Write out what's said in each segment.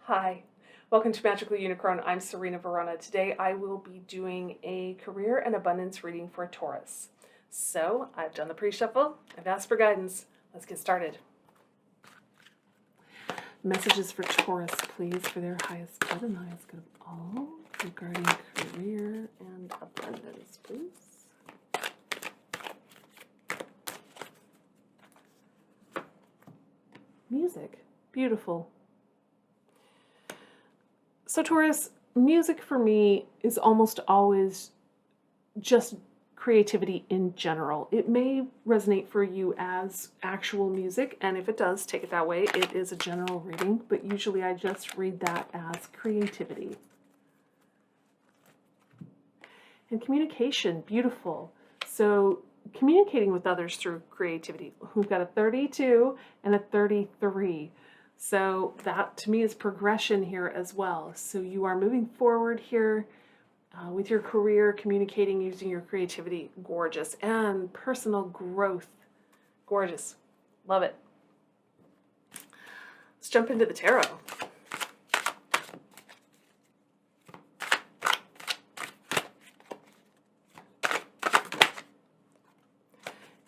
Hi, welcome to Magical Unicorn. I'm Serena Verona. Today I will be doing a career and abundance reading for Taurus. So I've done the pre-shuffle, I've asked for guidance. Let's get started. Messages for Taurus, please, for their highest good and the highest good of all regarding career and abundance, please. Music, beautiful. So Taurus, music for me is almost always just creativity in general. It may resonate for you as actual music, and if it does, take it that way. It is a general reading, but usually I just read that as creativity. And communication, beautiful. So communicating with others through creativity. We've got a 32 and a 33. So that to me is progression here as well. So you are moving forward here with your career, communicating using your creativity, gorgeous. And personal growth, gorgeous. Love it. Let's jump into the tarot.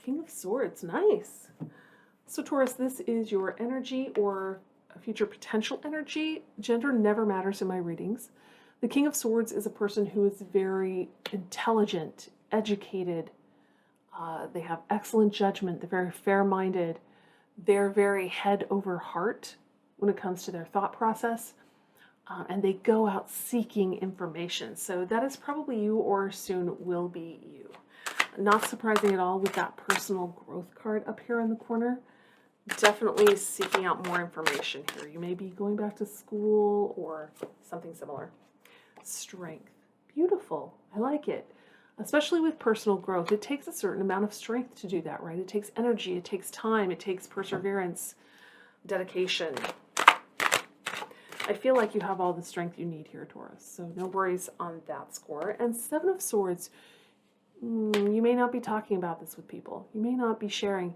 King of Swords, nice. So Taurus, this is your energy or a future potential energy. Gender never matters in my readings. The King of Swords is a person who is very intelligent, educated. They have excellent judgment. They're very fair-minded. They're very head over heart when it comes to their thought process. And they go out seeking information. So that is probably you or soon will be you. Not surprising at all with that personal growth card up here in the corner. Definitely seeking out more information here. You may be going back to school or something similar. Strength. Beautiful. I like it. Especially with personal growth. It takes a certain amount of strength to do that, right? It takes energy. It takes time. It takes perseverance, dedication. I feel like you have all the strength you need here, Taurus. So no worries on that score. And Seven of Swords. You may not be talking about this with people. You may not be sharing.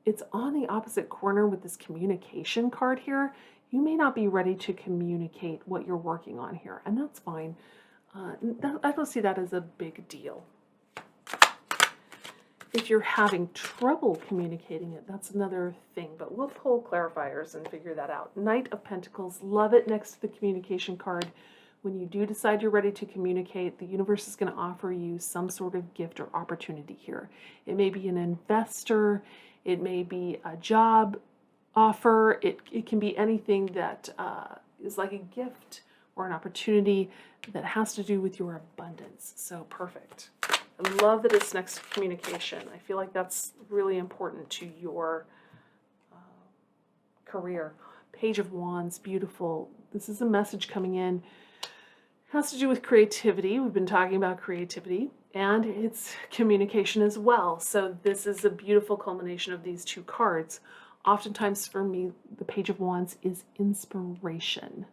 It's on the opposite corner with this communication card here. You may not be ready to communicate what you're working on here, and that's fine. I don't see that as a big deal. If you're having trouble communicating it, that's another thing, but we'll pull clarifiers and figure that out. Knight of Pentacles, love it next to the communication card. When you do decide you're ready to communicate, the universe is going to offer you some sort of gift or opportunity here. It may be an investor. It may be a job offer. It can be anything that is like a gift or an opportunity that has to do with your abundance. So perfect. I love that it's next to communication. I feel like that's really important to your career. Page of Wands, beautiful. This is a message coming in. It has to do with creativity. We've been talking about creativity. And it's communication as well. So this is a beautiful culmination of these two cards. Oftentimes for me, the Page of Wands is inspiration.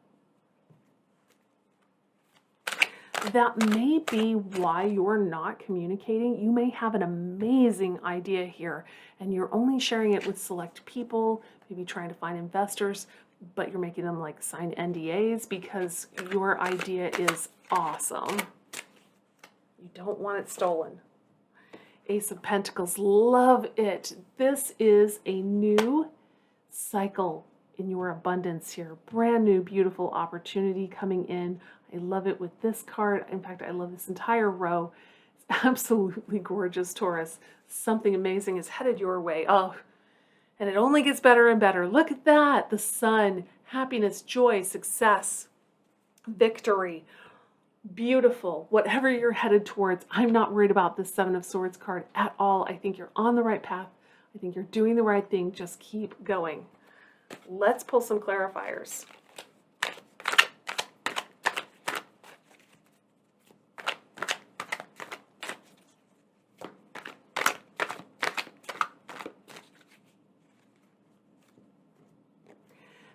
That may be why you're not communicating. You may have an amazing idea here and you're only sharing it with select people, maybe trying to find investors, but you're making them like sign NDAs because your idea is awesome. You don't want it stolen. Ace of Pentacles, love it. This is a new cycle in your abundance here. Brand new, beautiful opportunity coming in. I love it with this card. In fact, I love this entire row. It's absolutely gorgeous, Taurus. Something amazing is headed your way. Oh, and it only gets better and better. Look at that. The sun, happiness, joy, success, victory. Beautiful. Whatever you're headed towards, I'm not worried about the Seven of Swords card at all. I think you're on the right path. I think you're doing the right thing. Just keep going. Let's pull some clarifiers.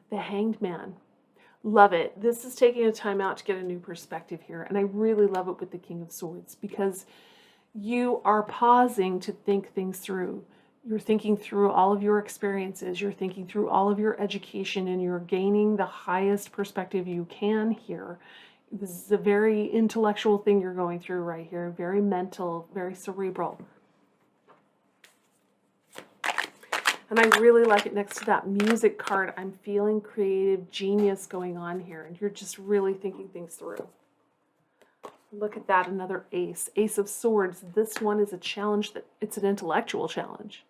The Hanged Man. Love it. This is taking a time out to get a new perspective here. And I really love it with the King of Swords because you are pausing to think things through. You're thinking through all of your experiences, you're thinking through all of your education, and you're gaining the highest perspective you can here. This is a very intellectual thing you're going through right here, very mental, very cerebral. And I really like it next to that music card. I'm feeling creative genius going on here, and you're just really thinking things through. Look at that, another ace. Ace of Swords. This one is a challenge it's an intellectual challenge.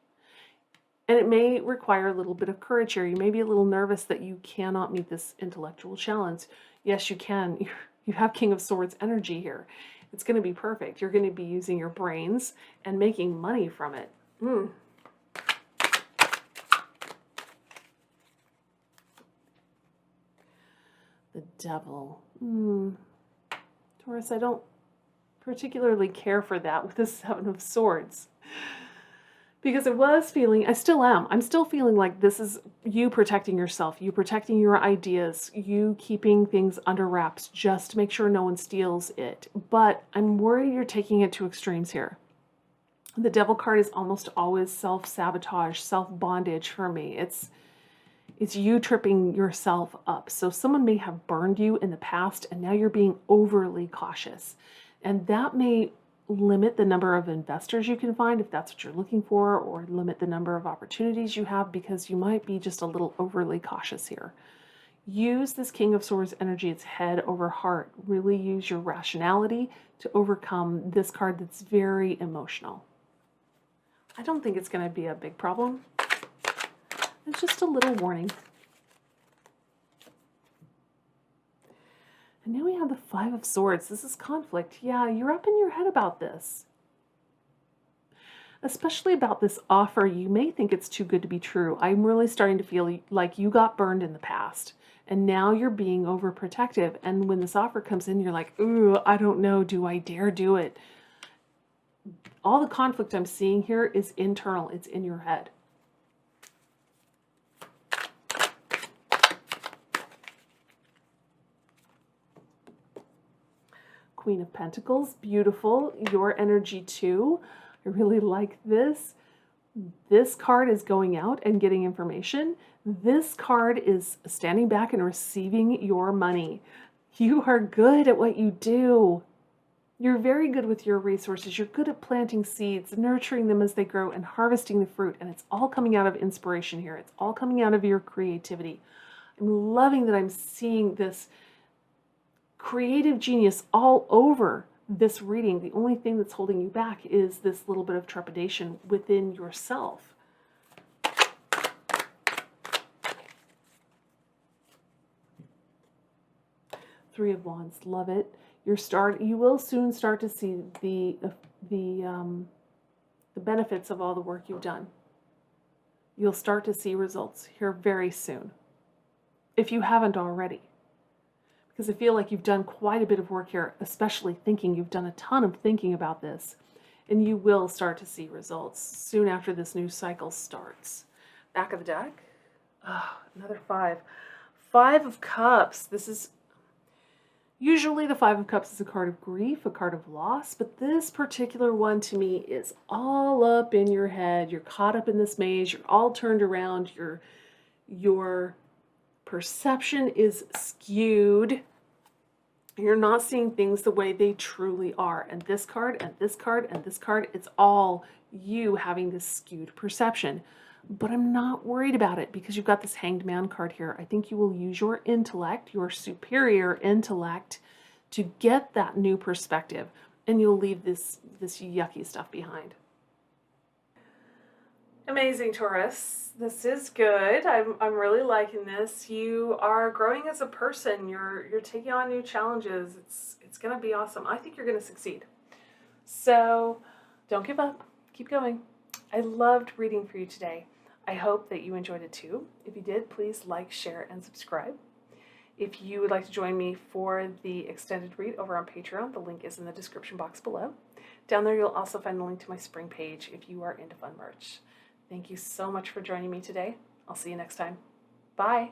And it may require a little bit of courage here. You may be a little nervous that you cannot meet this intellectual challenge. Yes, you can. You have King of Swords energy here. It's going to be perfect. You're going to be using your brains and making money from it. The Devil. Taurus, I don't particularly care for that with the Seven of Swords. Because I still am. I'm still feeling like this is you protecting yourself, you protecting your ideas, you keeping things under wraps just to make sure no one steals it. But I'm worried you're taking it to extremes here. The Devil card is almost always self-sabotage, self-bondage for me. It's you tripping yourself up. So someone may have burned you in the past and now you're being overly cautious. And that may limit the number of investors you can find if that's what you're looking for, or limit the number of opportunities you have because you might be just a little overly cautious here. Use this King of Swords energy. It's head over heart. Really use your rationality to overcome this card that's very emotional. I don't think it's going to be a big problem. It's just a little warning. And now we have the Five of Swords. This is conflict. Yeah, you're up in your head about this. Especially about this offer. You may think it's too good to be true. I'm really starting to feel like you got burned in the past. And now you're being overprotective. And when this offer comes in, you're like, ooh, I don't know. Do I dare do it? All the conflict I'm seeing here is internal. It's in your head. Queen of Pentacles, beautiful. Your energy too. I really like this. This card is going out and getting information. This card is standing back and receiving your money. You are good at what you do. You're very good with your resources. You're good at planting seeds, nurturing them as they grow, and harvesting the fruit. And it's all coming out of inspiration here. It's all coming out of your creativity. I'm loving that I'm seeing this creative genius all over this reading. The only thing that's holding you back is this little bit of trepidation within yourself. Three of Wands, love it. You will soon start to see the benefits of all the work you've done. You'll start to see results here very soon, if you haven't already. Because I feel like you've done quite a bit of work here, especially thinking. You've done a ton of thinking about this, and you will start to see results soon after this new cycle starts. Back of the deck. Oh, another five. Five of Cups. This is usually the Five of Cups is a card of grief, a card of loss, but this particular one to me is all up in your head. You're caught up in this maze. You're all turned around. Your perception is skewed. You're not seeing things the way they truly are. And this card, and this card, and this card, it's all you having this skewed perception. But I'm not worried about it because you've got this Hanged Man card here. I think you will use your intellect, your superior intellect, to get that new perspective. And you'll leave this yucky stuff behind. Amazing, Taurus. This is good. I'm really liking this. You are growing as a person. You're taking on new challenges. It's going to be awesome. I think you're going to succeed. So don't give up. Keep going. I loved reading for you today. I hope that you enjoyed it too. If you did, please like, share, and subscribe. If you would like to join me for the extended read over on Patreon, the link is in the description box below. Down there, you'll also find the link to my spring page if you are into fun merch. Thank you so much for joining me today. I'll see you next time. Bye.